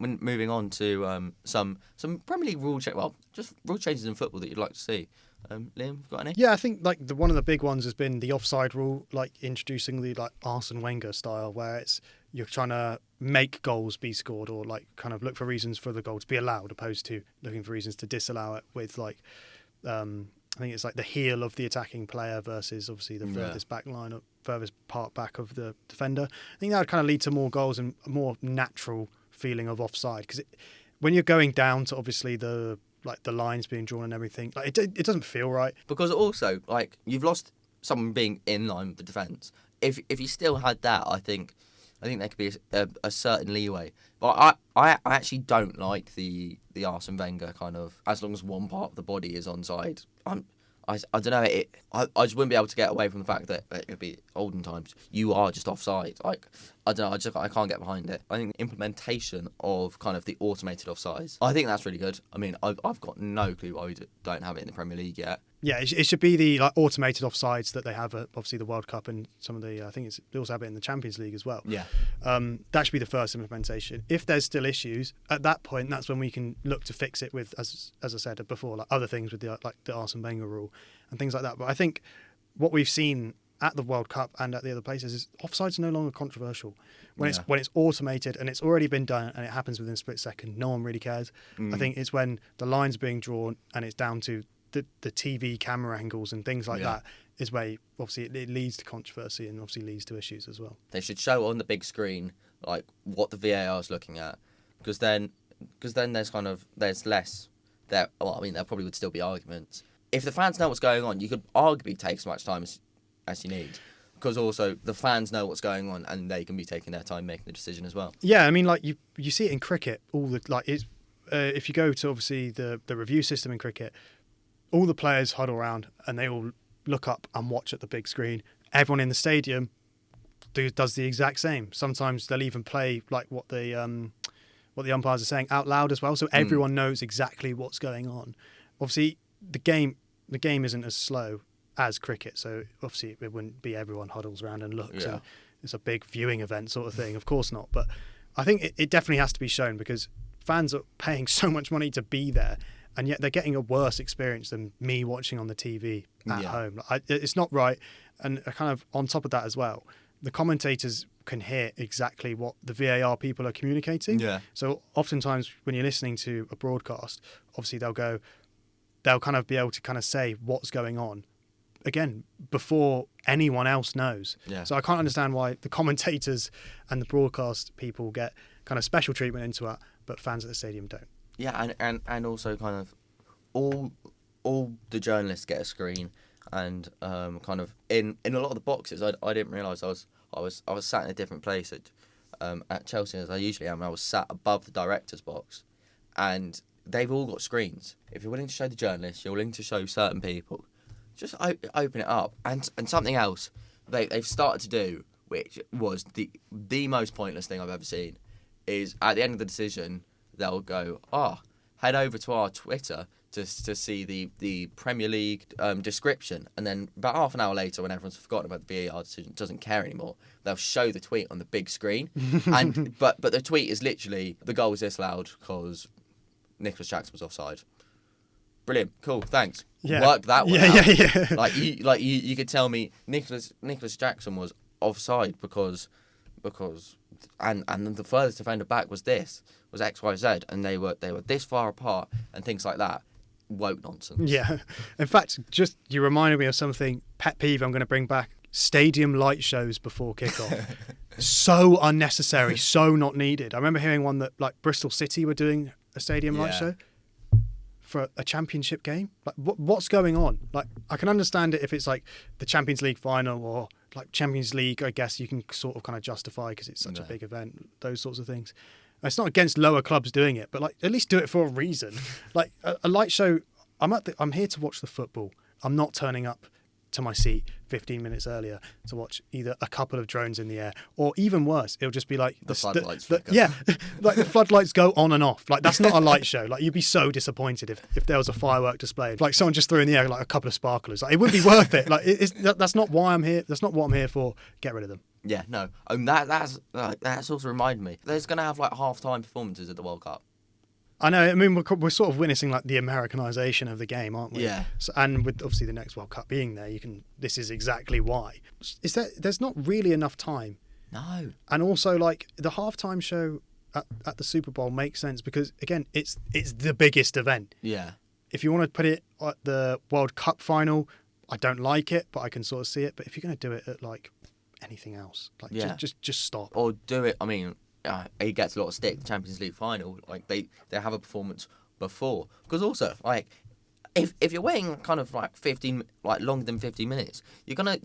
when moving on to some Premier League just rule changes in football that you'd like to see. Liam, got any? Yeah, I think like one of the big ones has been the offside rule, like introducing the like Arsene Wenger style, where you're trying to make goals be scored or like kind of look for reasons for the goal to be allowed, opposed to looking for reasons to disallow it. With like, I think it's like the heel of the attacking player versus obviously the furthest back line, or furthest part back of the defender. I think that would kind of lead to more goals and a more natural feeling of offside, because when you're going down to obviously the lines being drawn and everything, like it doesn't feel right. Because also, like, you've lost someone being in line with the defence. If you still had that, I think there could be a certain leeway. But I actually don't like the Arsene Wenger kind of, as long as one part of the body is onside. I don't know. I just wouldn't be able to get away from the fact that it would be olden times. You are just offside. Like, I don't know. I can't get behind it. I think the implementation of kind of the automated offsides, I think that's really good. I mean, I've got no clue why we don't have it in the Premier League yet. Yeah, it should be the like automated offsides that they have at obviously the World Cup and some of the I think they also have it in the Champions League as well. Yeah, that should be the first implementation. If there's still issues at that point, that's when we can look to fix it with, as I said before, like other things with the Arsene Wenger rule and things like that. But I think what we've seen at the World Cup and at the other places is offsides are no longer controversial. When it's automated and it's already been done and it happens within a split second, no one really cares. I think it's when the line's being drawn and it's down to the TV camera angles and things like that is where obviously it leads to controversy and obviously leads to issues as well. They should show on the big screen like what the VAR is looking at, because then there's less there. Well, I mean, there probably would still be arguments. If the fans know what's going on, you could arguably take as much time as you need, because also the fans know what's going on and they can be taking their time making the decision as well. Yeah, I mean, like you see it in cricket all the if you go to obviously the review system in cricket, all the players huddle around and they all look up and watch at the big screen. Everyone in the stadium does the exact same. Sometimes they'll even play like what the umpires are saying out loud as well, so everyone knows exactly what's going on. Obviously, the game isn't as slow as cricket, so obviously it wouldn't be everyone huddles around and looks. And it's a big viewing event sort of thing. Of course not, but I think it definitely has to be shown, because fans are paying so much money to be there, and yet they're getting a worse experience than me watching on the TV at home. It's not right. And kind of on top of that as well, the commentators can hear exactly what the VAR people are communicating. Yeah. So oftentimes when you're listening to a broadcast, obviously they'll kind of be able to kind of say what's going on, again, before anyone else knows. Yeah. So I can't understand why the commentators and the broadcast people get kind of special treatment into it, but fans at the stadium don't. Yeah, and also kind of all the journalists get a screen, and kind of in a lot of the boxes, I didn't realise I was sat in a different place at Chelsea as I usually am. I was sat above the director's box, and they've all got screens. If you're willing to show the journalists, you're willing to show certain people, just open it up. And something else they've started to do, which was the most pointless thing I've ever seen, is at the end of the decision, they'll go, head over to our Twitter to see the Premier League description. And then about half an hour later, when everyone's forgotten about the VAR decision, doesn't care anymore, they'll show the tweet on the big screen. And but the tweet is literally, the goal was disallowed because Nicholas Jackson was offside. Brilliant, cool, thanks. Yeah. Work that one out. Yeah. Like you could tell me Nicholas Jackson was offside because and the furthest defender back was XYZ, and they were this far apart and things like that. Woke nonsense. Yeah. In fact, just you reminded me of something, pet peeve I'm going to bring back: stadium light shows before kickoff. So unnecessary, so not needed. I remember hearing one that like Bristol City were doing a stadium light show for a championship game. Like what's going on? Like I can understand it if it's like the Champions League final or like Champions League, I guess you can sort of kind of justify because it's such a big event, those sorts of things. It's not against lower clubs doing it, but like at least do it for a reason. Like a light show, I'm here to watch the football. I'm not turning up to my seat 15 minutes earlier to watch either a couple of drones in the air, or even worse, it'll just be like the floodlights. like the floodlights go on and off. Like that's not a light show. Like you'd be so disappointed if there was a firework display. Like someone just threw in the air like a couple of sparklers. Like, it wouldn't be worth it. Like that's not why I'm here. That's not what I'm here for. Get rid of them. Yeah, no. That's also reminded me. There's gonna have like half-time performances at the World Cup. I know. I mean, we're sort of witnessing like the Americanization of the game, aren't we? Yeah. So, and with obviously the next World Cup being there, this is exactly why. There's not really enough time. No. And also, like, the halftime show at the Super Bowl makes sense because, again, it's the biggest event. Yeah. If you want to put it at the World Cup final, I don't like it, but I can sort of see it. But if you're going to do it at like anything else, like just stop. Or do it. I mean, it gets a lot of stick. The Champions League final, like they have a performance before, because also like if you're waiting kind of like 15, like longer than 15 minutes, you're gonna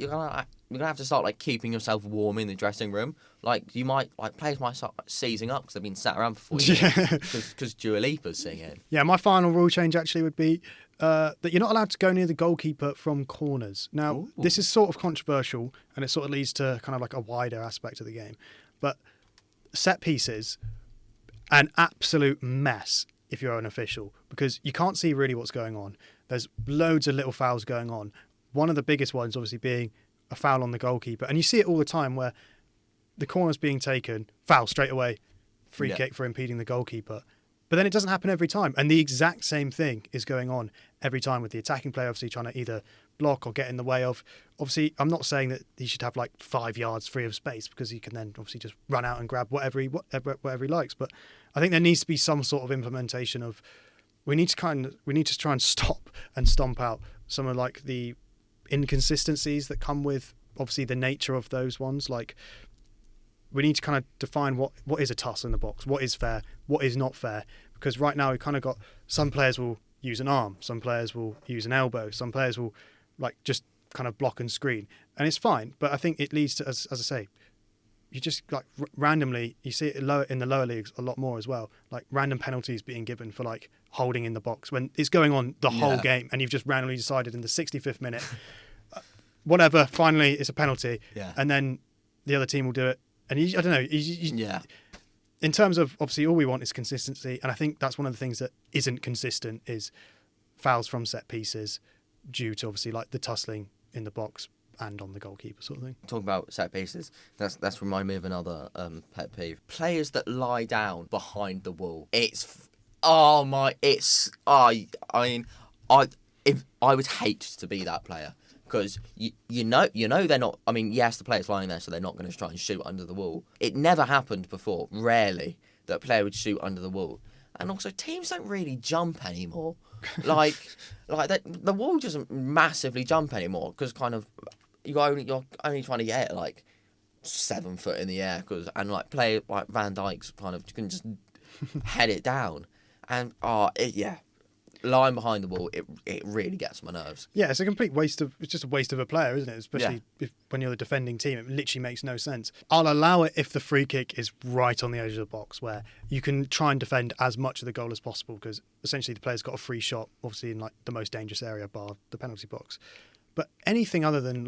have to start like keeping yourself warm in the dressing room. Like you might like players might start like, seizing up because they've been sat around for 40 minutes because 𝗕𝗹𝗵𝗶's singing. Yeah, my final rule change actually would be that you're not allowed to go near the goalkeeper from corners. Now, Ooh. This is sort of controversial, and it sort of leads to kind of like a wider aspect of the game. But set pieces, an absolute mess if you're an official, because you can't see really what's going on. There's loads of little fouls going on. One of the biggest ones obviously being a foul on the goalkeeper. And you see it all the time where the corner's being taken, foul straight away, free kick for impeding the goalkeeper. But then it doesn't happen every time. And the exact same thing is going on every time with the attacking player obviously trying to either block or get in the way of. Obviously, I'm not saying that he should have like 5 yards free of space, because he can then obviously just run out and grab whatever he likes. But I think there needs to be some sort of implementation of we need to try and stop and stomp out some of like the inconsistencies that come with obviously the nature of those ones. Like we need to kind of define what is a tussle in the box, what is fair, what is not fair. Because right now we kind of got some players will use an arm, some players will use an elbow, some players will like just kind of block and screen, and it's fine. But I think it leads to, as I say, you just like randomly you see it in the lower leagues a lot more as well. Like random penalties being given for like holding in the box when it's going on the whole game, and you've just randomly decided in the 65th minute, whatever. Finally, it's a penalty, and then the other team will do it. And I don't know. In terms of obviously all we want is consistency, and I think that's one of the things that isn't consistent is fouls from set pieces due to obviously like the tussling in the box and on the goalkeeper sort of thing. Talking about set pieces, that's remind me of another pet peeve. Players that lie down behind the wall. I would hate to be that player. Because you know they're not. I mean, yes, the player's lying there, so they're not going to try and shoot under the wall. It never happened before. Rarely that a player would shoot under the wall. And also, teams don't really jump anymore. Like the wall doesn't massively jump anymore because kind of you're only trying to get it like 7 foot in the air. And like play like Van Dijk's kind of can just head it down. And lying behind the wall, it really gets my nerves. Yeah, it's just a waste of a player, isn't it? Especially when you're the defending team, it literally makes no sense. I'll allow it if the free kick is right on the edge of the box, where you can try and defend as much of the goal as possible, because essentially the player's got a free shot, obviously in like the most dangerous area, bar the penalty box. But anything other than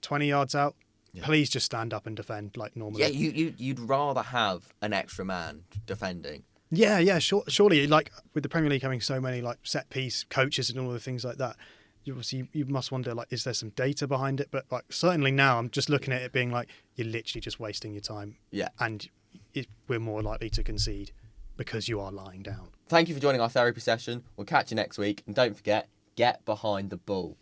20 yards out, please just stand up and defend like normally. Yeah, you'd rather have an extra man defending. Yeah, surely, like with the Premier League having so many like set piece coaches and all the things like that, you must wonder like, is there some data behind it? But like certainly now, I'm just looking at it being like you're literally just wasting your time. Yeah, and we're more likely to concede because you are lying down. Thank you for joining our therapy session. We'll catch you next week, and don't forget, get behind the ball.